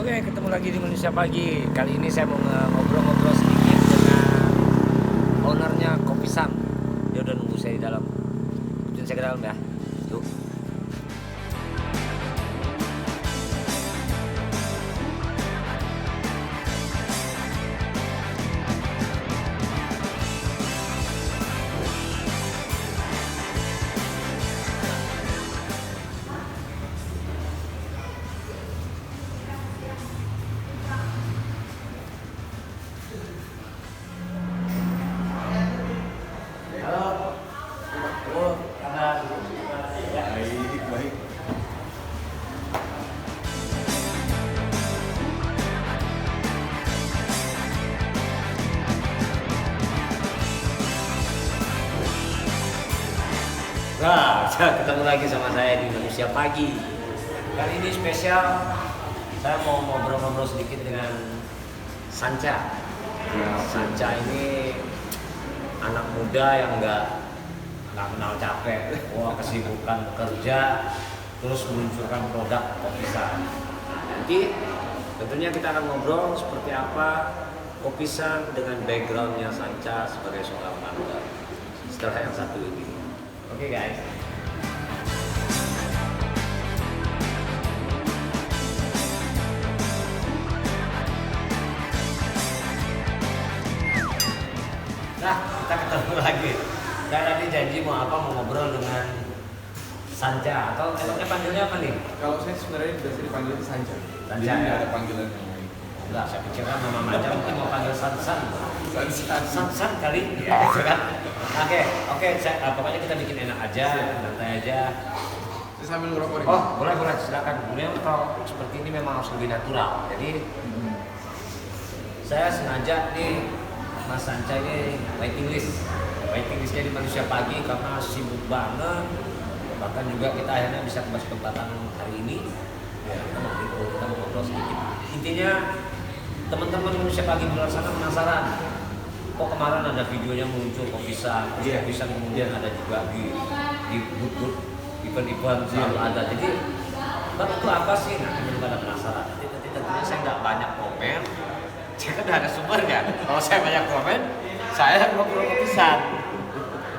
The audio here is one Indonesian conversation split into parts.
Oke, ketemu lagi di Manusia Pagi. Kali ini saya mau ngobrol-ngobrol sedikit dengan ownernya Kopi San. Dia udah nunggu saya di dalam. Ikutin saya ke dalam ya. Yuk. Halo. Oh, kabar. Baik. Nah, ketemu lagi sama saya di Manusia Pagi. Kali ini spesial, saya mau ngobrol-ngobrol sedikit dengan Sanca. Nah, Sanca ini anak muda yang nggak kenal capek. Wah, kesibukan bekerja, terus meluncurkan produk Kopi San. Nanti tentunya kita akan ngobrol seperti apa Kopi San dengan backgroundnya Sanca sebagai seorang founder. Setelah yang satu ini. Oke guys. Nah, kita ketemu lagi. Saya tadi janji mau ngobrol dengan Sanca atau enaknya panggilnya apa nih? Kalau saya sebenarnya biasa dipanggil Sanca. Sanca, Jadi ya? nggak ada panggilan yang lain. Enggak, saya pikirkan nama macam mungkin mau panggil Sansan. Sanca. Sansan kali, ya, gitu kan? Oke, pokoknya kita bikin enak aja, santai aja. Saya sambil ngerokok nih. Oh, boleh, silakan. Kemudian kalau seperti ini memang harus lebih natural. Jadi saya sengaja nih Mas Sanca ini waiting listnya di Manusia Pagi karena sibuk banget. Bahkan juga kita akhirnya bisa ke kesempatan hari ini. Ya, kita mau ngobrol sedikit. Intinya teman-teman Manusia Pagi di luar sana penasaran. Kok kemarin ada videonya muncul Kopi San, terus Kopi San kemudian ada juga di booth event-event selalu ada. Jadi Bang, itu apa sih? Nah, kita pada penasaran. Nanti tentunya saya nggak banyak komen. Saya kan udah ada sumber kan. Kalau saya banyak komen, saya ngobrol Kopi San.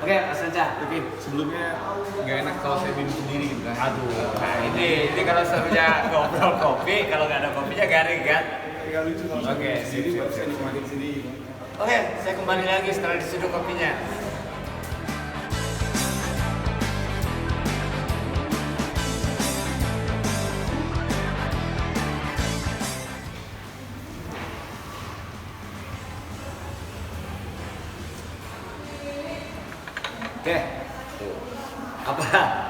Oke, Mas Sanca. Oke, sebelumnya nggak enak kalau saya minum sendiri gitu kan. Aduh, nah ini kalau serunya ngobrol kopi, kalau nggak ada kopinya garing kan? Nggak lucu kalau saya Oke, minum sendiri, siap, baru siap. saya nikmatin sendiri. Oke, saya kembali lagi setelah diseduh kopinya. Oke, tuh. Apa?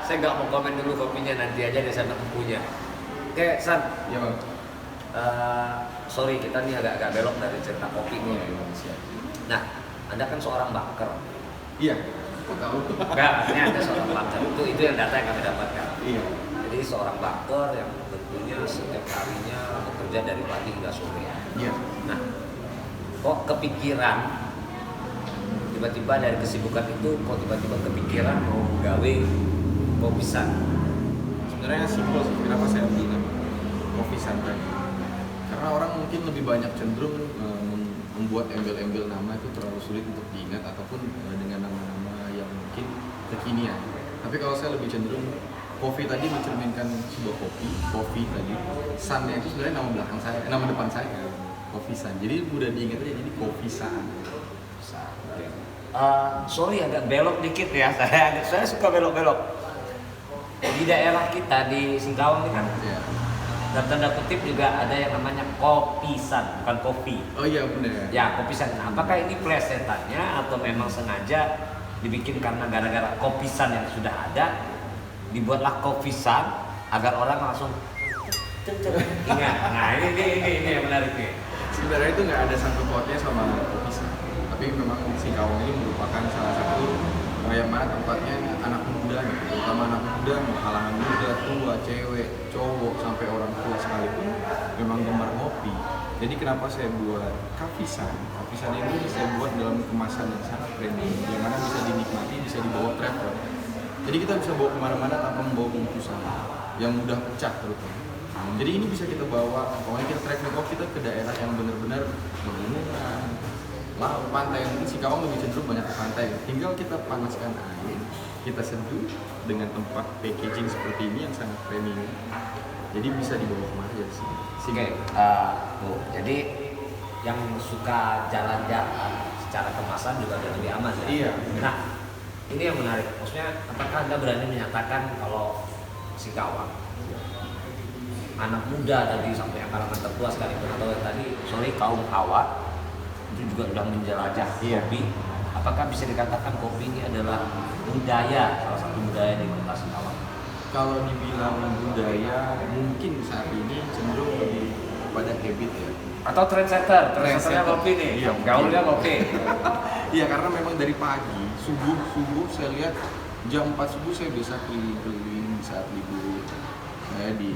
Saya nggak mau komen dulu kopinya, nanti aja di sana punya. Oke, San. Iya bang. Sorry, kita nih agak belok dari cerita kopi nih. Siap. Nah, Anda kan seorang baker. Iya. Kok tahu? Enggak, artinya Anda seorang baker. Itu yang data yang kami dapatkan. Iya. Jadi seorang baker yang tentunya setiap harinya bekerja dari pagi hingga sore. Iya. Nah, kok kepikiran tiba-tiba dari kesibukan itu kok tiba-tiba kepikiran mau gawe Kopi San? Sebenarnya simpel sih. Kenapa saya bilang Kopi San tadi? Karena orang mungkin lebih banyak cenderung membuat embel-embel nama itu terlalu sulit untuk diingat ataupun dengan nama-nama yang mungkin kekinian. Tapi kalau saya lebih cenderung Kopi tadi mencerminkan sebuah kopi tadi. San-nya itu sebenarnya nama belakang saya, nama depan saya, Kopi San. Jadi mudah diingat aja, jadi Kopi San. Oke. Sorry agak belok dikit ya, saya suka belok-belok. Di daerah kita di Singkawang ini kan Ya. dalam tanda kutip juga ada yang namanya Kopi San, bukan kopi. Oh iya benar. Ya, Kopi San. Nah, apakah ini plesetannya atau memang sengaja dibikin karena gara-gara Kopi San yang sudah ada, dibuatlah Kopi San agar orang langsung ingat. Nah, ini yang menarik nih. Sebenarnya itu nggak ada sangkut pautnya sama Kopi San. Tapi memang Singkawang ini merupakan salah satu yang mana tempatnya anak muda, terutama anak muda, kalangan muda, tua, cewek, cowok, sampai orang tua sekalipun memang gemar ngopi. Jadi kenapa saya buat Kopi San? Kopi San ini saya buat dalam kemasan yang sangat premium, yang mana bisa dinikmati, bisa dibawa travel. Jadi kita bisa bawa kemana-mana tanpa membawa bungkusan yang mudah pecah terutama. Jadi ini bisa kita bawa, pokoknya kita traveling kita ke daerah yang benar-benar pegunungan, laut, pantai. Mungkin Singkawang lebih cenderung banyak ke pantai. Tinggal kita panaskan air, kita seduh dengan tempat packaging seperti ini yang sangat premium. Jadi bisa dibawa kemana aja sih. Oke, Bu. Jadi yang suka jalan-jalan secara kemasan juga udah lebih aman ya. Iya. Nah, ini yang menarik. Maksudnya, apakah Anda berani menyatakan kalau Singkawang, anak muda tadi sampai yang kalangan tertua sekalipun, atau yang tadi kaum hawa itu juga sudah menjelajah kopi. Apakah bisa dikatakan kopi ini adalah budaya, salah satu budaya di kota Singkawang? Kalau dibilang budaya, mungkin saat ini cenderung lebih pada habit ya. Atau trendsetternya kopi nih, Iya, gaulnya kopi. Iya, karena memang dari pagi, subuh saya lihat jam 4 subuh saya biasa keliling-keliling di saat libur. Saya di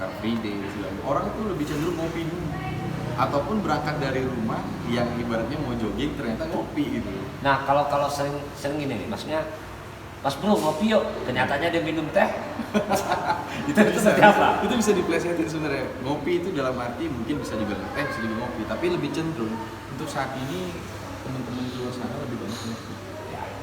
Car Free Day, orang itu lebih cenderung ngopi dulu. Ataupun berangkat dari rumah yang ibaratnya mau jogging ternyata ngopi gitu. Nah, kalau sering gini nih, maksudnya Mas Bro ngopi yuk, kenyataannya dia minum teh. itu seperti apa? Itu bisa diplesetin sebenarnya. Ngopi itu dalam arti mungkin bisa dibilang bisa juga ngopi, tapi lebih cenderung untuk saat ini teman-teman di luar sana lebih banyak ngopi.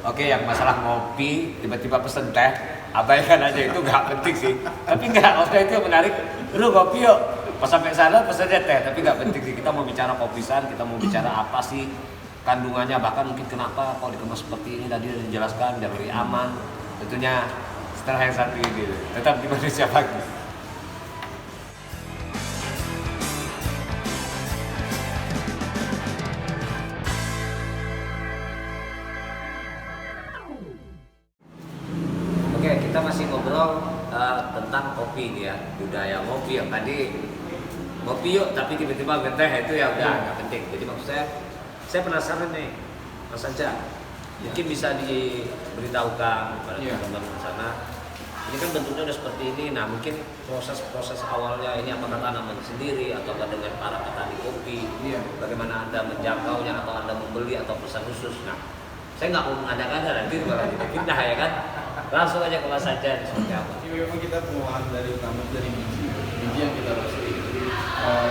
Oke, yang masalah ngopi tiba-tiba pesen teh, abaikan aja, itu nggak penting sih. Tapi nggak, waktu itu yang menarik, bro ngopi yuk. Pas sampai sana pesennya teh, tapi nggak penting sih. Kita mau bicara kopisan, kita mau bicara apa sih kandungannya, bahkan mungkin kenapa kalau dikemas seperti ini tadi sudah dijelaskan biar lebih aman. Tentunya setelah yang satu ini tetap di Manusia Pagi. Oke, kita masih ngobrol tentang kopi nih ya, budaya ngopi yang tadi ngopi yuk, tapi tiba-tiba ngeteh itu ya udah nggak penting. Jadi maksud saya penasaran nih, Mas Anja, mungkin bisa diberitahukan kepada teman-teman di sana. Ini kan bentuknya udah seperti ini. Nah, mungkin proses awalnya ini apakah tanaman sendiri atau dengan para petani kopi? Bagaimana Anda menjangkaunya, atau Anda membeli atau pesan khusus? Nah, saya nggak mau mengada-ngada nanti malah jadi fitnah ya kan. Langsung aja ke Mas Anja seperti apa? Ini memang kita pengolahan dari utama dari biji yang kita roasting.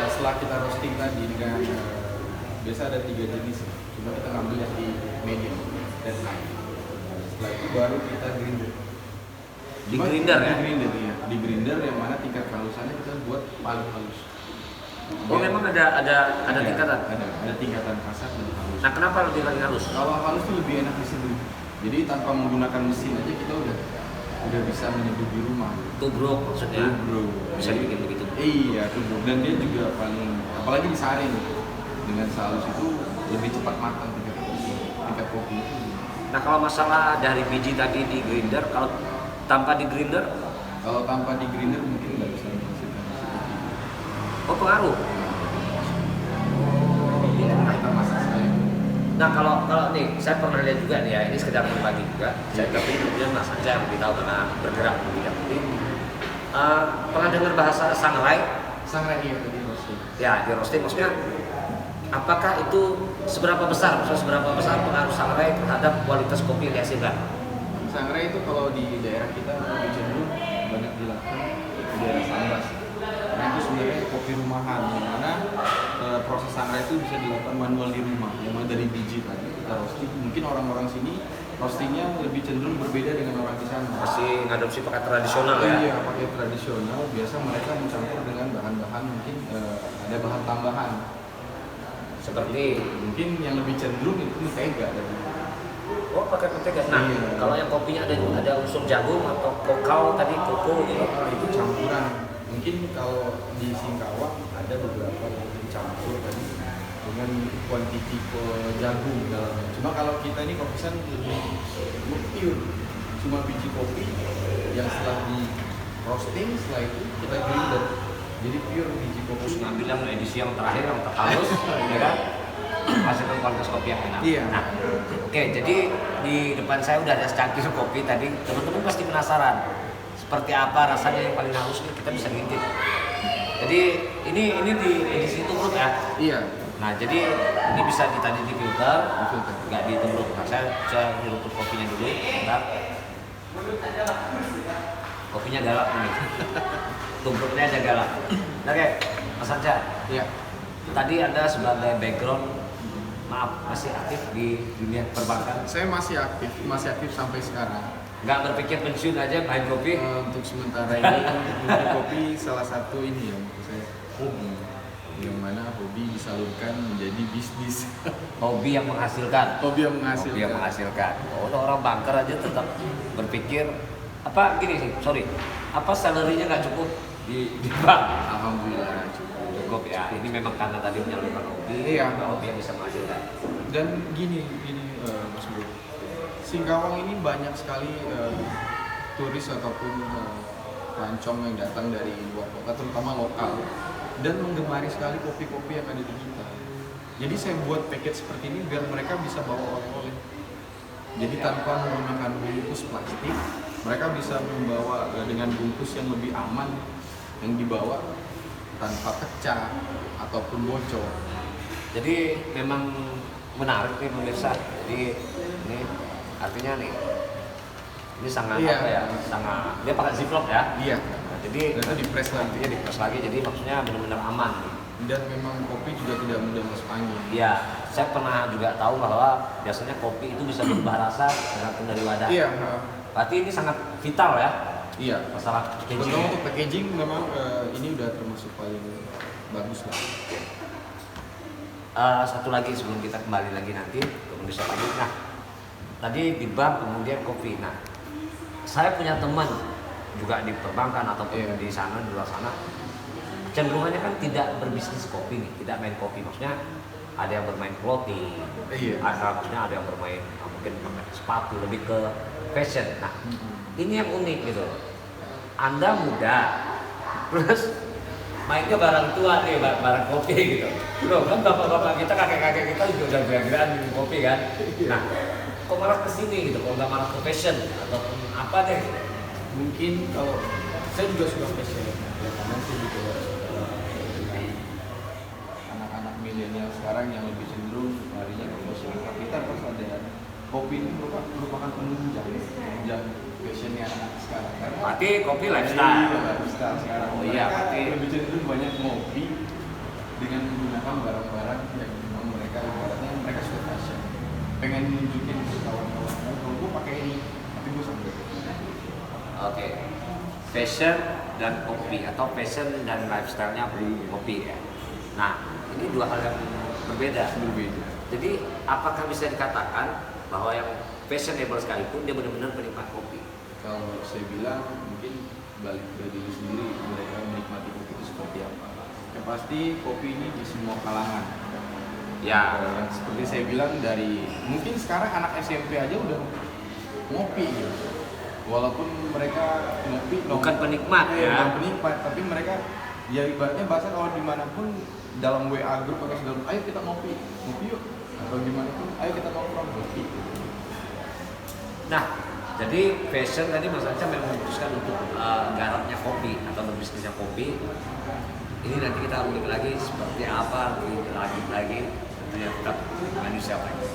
Setelah kita roasting tadi dengan biasa ada 3 jenis, cuma kita ngambil yang di medium dan high. Setelah itu baru kita grinder. Di grinder ya? Di grinder yang mana tingkat kehalusannya kita buat paling halus. Oh, memang ada tingkatan? Ada tingkatan kasar dan halus. Nah, kenapa lebih paling halus? Kalau halus itu lebih enak diseduh. Jadi tanpa menggunakan mesin aja kita udah bisa menyeduh di rumah. Tubruk maksudnya? Tubruk. Bisa dibikin begitu? Iya, tubruk. Dan dia juga paling, apalagi disaring dengan halus itu lebih cepat matang tingkat kopi itu. Nah, kalau masalah dari biji tadi di grinder, kalau tanpa di grinder? Kalau tanpa di grinder mungkin nggak bisa menghasilkan kopi. Oh, pengaruh? Kita masak sekali. Nah, kalau nih, saya pernah lihat juga nih ya, ini sekedar berbagi juga. Saya tapi kemudian Mas Anja yang lebih tahu karena bergerak di bidang ini. Pernah dengar bahasa sangrai? Sangrai iya tadi roasting. Ya, di roasting maksudnya apakah itu seberapa besar pengaruh sangrai terhadap kualitas kopi yang dihasilkan? Sangrai itu kalau di daerah kita lebih cenderung banyak dilakukan di daerah Sambas. Nah, itu sebenarnya kopi rumahan, yang mana proses sangrai itu bisa dilakukan manual di rumah, yang mana dari biji tadi kita roasting. Mungkin orang-orang sini roastingnya lebih cenderung berbeda dengan orang di sana. Masih ngadopsi pakai tradisional ya? Iya, pakai tradisional. Biasa mereka mencampur dengan bahan-bahan, mungkin ada bahan tambahan. Seperti mungkin yang lebih cenderung itu mentega tadi. Oh, pakai mentega. Nah, kalau yang kopinya ada unsur jagung atau kokao tadi, koko gitu. Itu campuran. Mungkin kalau di Singkawang ada beberapa yang dicampur tadi dengan kuantiti jagung dalamnya. Cuma kalau kita ini kopisan lebih pure, cuma biji kopi yang setelah di roasting, setelah itu kita grinder. Jadi pure biji kopi. Terus ngambil yang edisi yang terakhir yang terhalus, ya kan? Hasilkan kualitas kopi yang enak. Iya. Nah, oke, jadi di depan saya udah ada secangkir kopi tadi. Teman-teman pasti penasaran seperti apa rasanya yang paling halus nih, kita bisa ngintip. Jadi ini di edisi tubruk ya. Iya. Nah, jadi ini bisa tadi di filter, nggak ditubruk. Nah, saya nyeruput kopinya dulu, bentar. Kopinya galak nih. tubruknya aja galak. Oke, Mas Anca. Ya. Tadi Anda sebagai background, maaf, masih aktif di dunia perbankan? Saya masih aktif sampai sekarang. Nggak berpikir pensiun aja main kopi? Untuk sementara ini mungkin kopi salah satu ini ya menurut saya hobi, yang mana hobi disalurkan menjadi bisnis. Hobi yang menghasilkan. Hobi yang Hobi yang menghasilkan. menghasilkan. Oh, orang banker aja tetap berpikir apa gini sih, sorry, apa salary-nya nggak cukup di bank? Alhamdulillah cukup. Cukup ya. Ini memang karena tadi menyalurkan hobi, Iya. hobi yang bisa menghasilkan. Dan gini Mas Bro, Singkawang ini banyak sekali turis ataupun pelancong yang datang dari luar kota, terutama lokal, dan menggemari sekali kopi-kopi yang ada di kita. Jadi saya buat paket seperti ini biar mereka bisa bawa oleh-oleh. Jadi tanpa menggunakan bungkus plastik, mereka bisa membawa dengan bungkus yang lebih aman, yang dibawa tanpa pecah ataupun bocor. Jadi memang menarik nih pemirsa. Jadi ini artinya nih, ini sangat Iya. apa ya? Sangat dia pakai ziplock ya. Iya. Nah, jadi Dan itu dipres lagi. nantinya dipres lagi. Jadi maksudnya benar-benar aman. Dan memang kopi juga tidak mudah masuk angin. Iya, saya pernah juga tahu bahwa biasanya kopi itu bisa berubah rasa tergantung dari wadah. Iya. Berarti ini sangat vital ya Iya. masalah packaging. Terutama untuk packaging memang ini udah termasuk paling bagus lah. Satu lagi sebelum kita kembali lagi nanti ke Indonesia lagi. Nah, tadi di bank kemudian kopi. Nah, saya punya teman juga di perbankan ataupun di sana di luar sana, cenderungannya kan tidak berbisnis kopi nih, tidak main kopi. Maksudnya ada yang bermain clothing, maksudnya ada yang bermain mungkin sepatu, lebih ke fashion. Nah, ini yang unik gitu. Anda muda, terus mainnya barang tua nih, barang kopi gitu. Bro, kan bapak-bapak kita, kakek-kakek kita juga udah gila-gilaan minum kopi kan. Nah, kok malah kesini gitu, kok nggak malah ke fashion ataupun apa deh? Mungkin kalau saya juga suka fashion ya, karena saya juga dengan Anak-anak milenial sekarang yang lebih cenderung larinya ke fashion. Tapi terus ada kopi ini merupakan penunjang fashionnya anak sekarang. Karena Berarti kopi lifestyle. lifestyle sekarang. Oh iya, Mereka berarti lebih cenderung banyak ngopi dengan menggunakan barang-barang yang memang mereka ibaratnya mereka suka fashion. Pengen nunjukin ke kawan-kawan, kalau gue pakai ini, tapi gue sampai. Oke. Fashion dan kopi atau fashion dan lifestyle-nya kopi ya. Nah, ini dua hal yang berbeda. Jadi, apakah bisa dikatakan bahwa yang fashionable sekalipun dia benar-benar penikmat kopi? Kalau saya bilang mungkin balik ke diri sendiri, mereka menikmati kopi itu seperti apa. Yang pasti kopi ini di semua kalangan. Ya. Seperti saya bilang dari mungkin sekarang anak SMP aja udah ngopi gitu. Walaupun mereka ngopi Bukan penikmat ya. bukan penikmat, tapi mereka ya ibaratnya bahasa kalau dimanapun dalam WA grup atau segala, ayo kita ngopi yuk, atau dimanapun ayo kita nongkrong ngopi. Nah, jadi fashion tadi Mas Anca memang memutuskan untuk garapnya kopi atau berbisnisnya kopi. Ini nanti kita ulik lagi seperti apa, lebih lagi tentunya tetap manusia lagi.